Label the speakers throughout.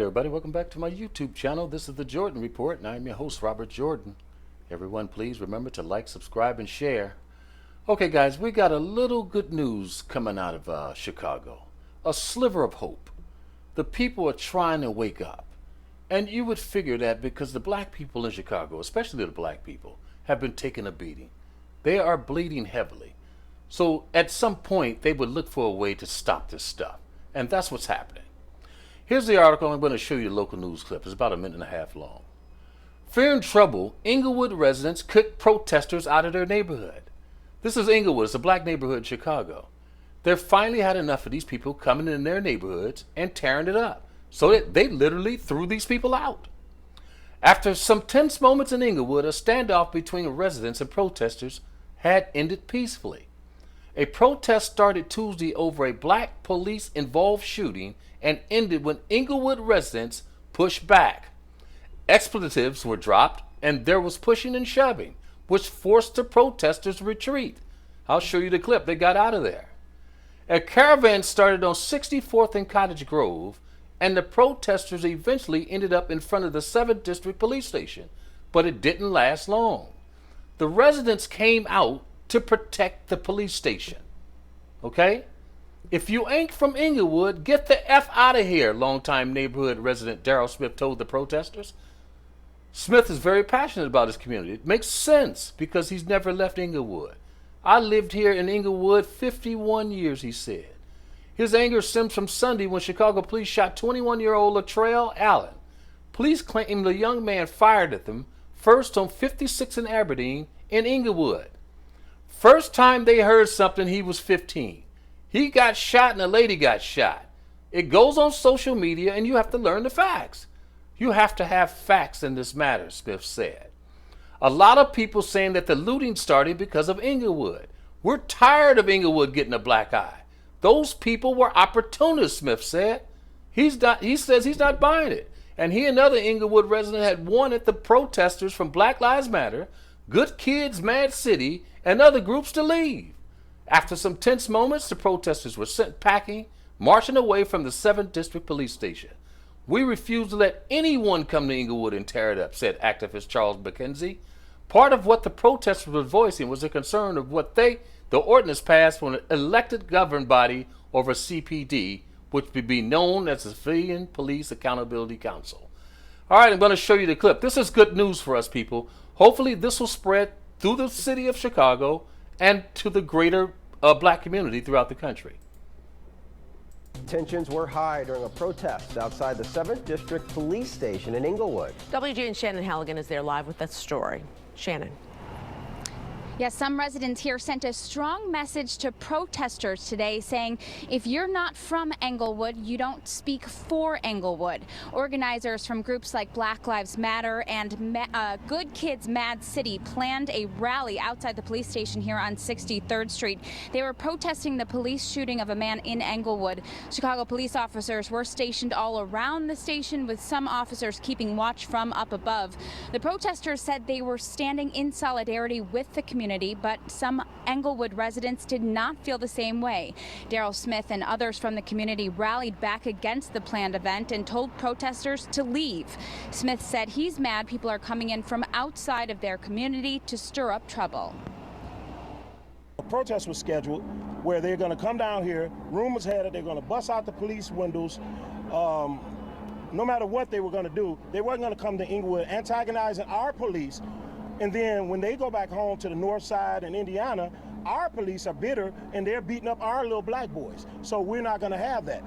Speaker 1: Everybody, welcome back to my YouTube channel. This is the Jordan Report, and I'm your host, Robert Jordan. Everyone, please remember to like, subscribe, and share. Okay, guys, we got a little good news coming out of Chicago. A sliver of hope. The people are trying to wake up. And you would figure that because the black people in Chicago, especially the black people, have been taking a beating. They are bleeding heavily. So at some point, they would look for a way to stop this stuff. And that's what's happening. Here's the article. I'm going to show you a local news clip. It's about a minute and a half long. Fearing trouble, Englewood residents kick protesters out of their neighborhood. This is Englewood. It's a black neighborhood in Chicago. They've finally had enough of these people coming in their neighborhoods and tearing it up. So that they literally threw these people out. After some tense moments in Englewood, a standoff between residents and protesters had ended peacefully. A protest started Tuesday over a black police-involved shooting and ended when Englewood residents pushed back. Expletives were dropped and there was pushing and shoving, which forced the protesters to retreat. I'll show you the clip. They got out of there. A caravan started on 64th and Cottage Grove, and the protesters eventually ended up in front of the 7th District Police Station, but it didn't last long. The residents came out to protect the police station. Okay? If you ain't from Englewood, get the F out of here, longtime neighborhood resident Daryl Smith told the protesters. Smith is very passionate about his community. It makes sense because he's never left Englewood. I lived here in Englewood 51 years, he said. His anger stems from Sunday when Chicago police shot 21-year-old Latrell Allen. Police claim the young man fired at them first on 56 in Aberdeen in Englewood. First time they heard something, he was 15. He got shot and a lady got shot. It goes on social media and you have to learn the facts. You have to have facts in this matter, Smith said. A lot of people saying that the looting started because of Englewood. We're tired of Englewood getting a black eye. Those people were opportunists, Smith said. He says he's not buying it. And he and other Englewood residents had wanted the protesters from Black Lives Matter, Good Kids Mad City, and other groups to leave. After some tense moments, the protesters were sent packing, marching away from the 7th District Police Station. We refuse to let anyone come to Englewood and tear it up, said activist Charles McKenzie. Part of what the protesters were voicing was a concern of what the ordinance passed from an elected governing body over CPD, which would be known as the Civilian Police Accountability Council. All right, I'm going to show you the clip. This is good news for us, people. Hopefully this will spread through the city of Chicago and to the greater black community throughout the country.
Speaker 2: Tensions were high during a protest outside the 7th District Police Station in Englewood.
Speaker 3: WGN's Shannon Halligan is there live with that story. Shannon.
Speaker 4: Yes, some residents here sent a strong message to protesters today saying if you're not from Englewood, you don't speak for Englewood. Organizers from groups like Black Lives Matter and Good Kids Mad City planned a rally outside the police station here on 63rd Street. They were protesting the police shooting of a man in Englewood. Chicago police officers were stationed all around the station, with some officers keeping watch from up above. The protesters said they were standing in solidarity with the community, but some Englewood residents did not feel the same way. Daryl Smith and others from the community rallied back against the planned event and told protesters to leave. Smith said he's mad people are coming in from outside of their community to stir up trouble.
Speaker 5: A protest was scheduled where they're going to come down here, rumors had it they're going to bust out the police windows. No matter what they were going to do, they weren't going to come to Englewood antagonizing our police. And then when they go back home to the north side in Indiana, our police are bitter and they're beating up our little black boys. So we're not going to have that.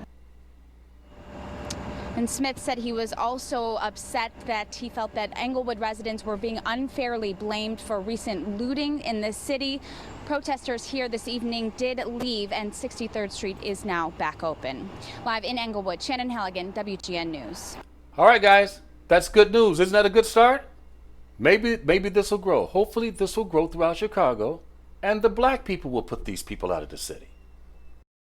Speaker 4: And Smith said he was also upset that he felt that Englewood residents were being unfairly blamed for recent looting in the city. Protesters here this evening did leave, and 63rd Street is now back open. Live in Englewood, Shannon Halligan, WGN News.
Speaker 1: All right, guys, that's good news. Isn't that a good start? Maybe this will grow. Hopefully this will grow throughout Chicago, and the black people will put these people out of the city.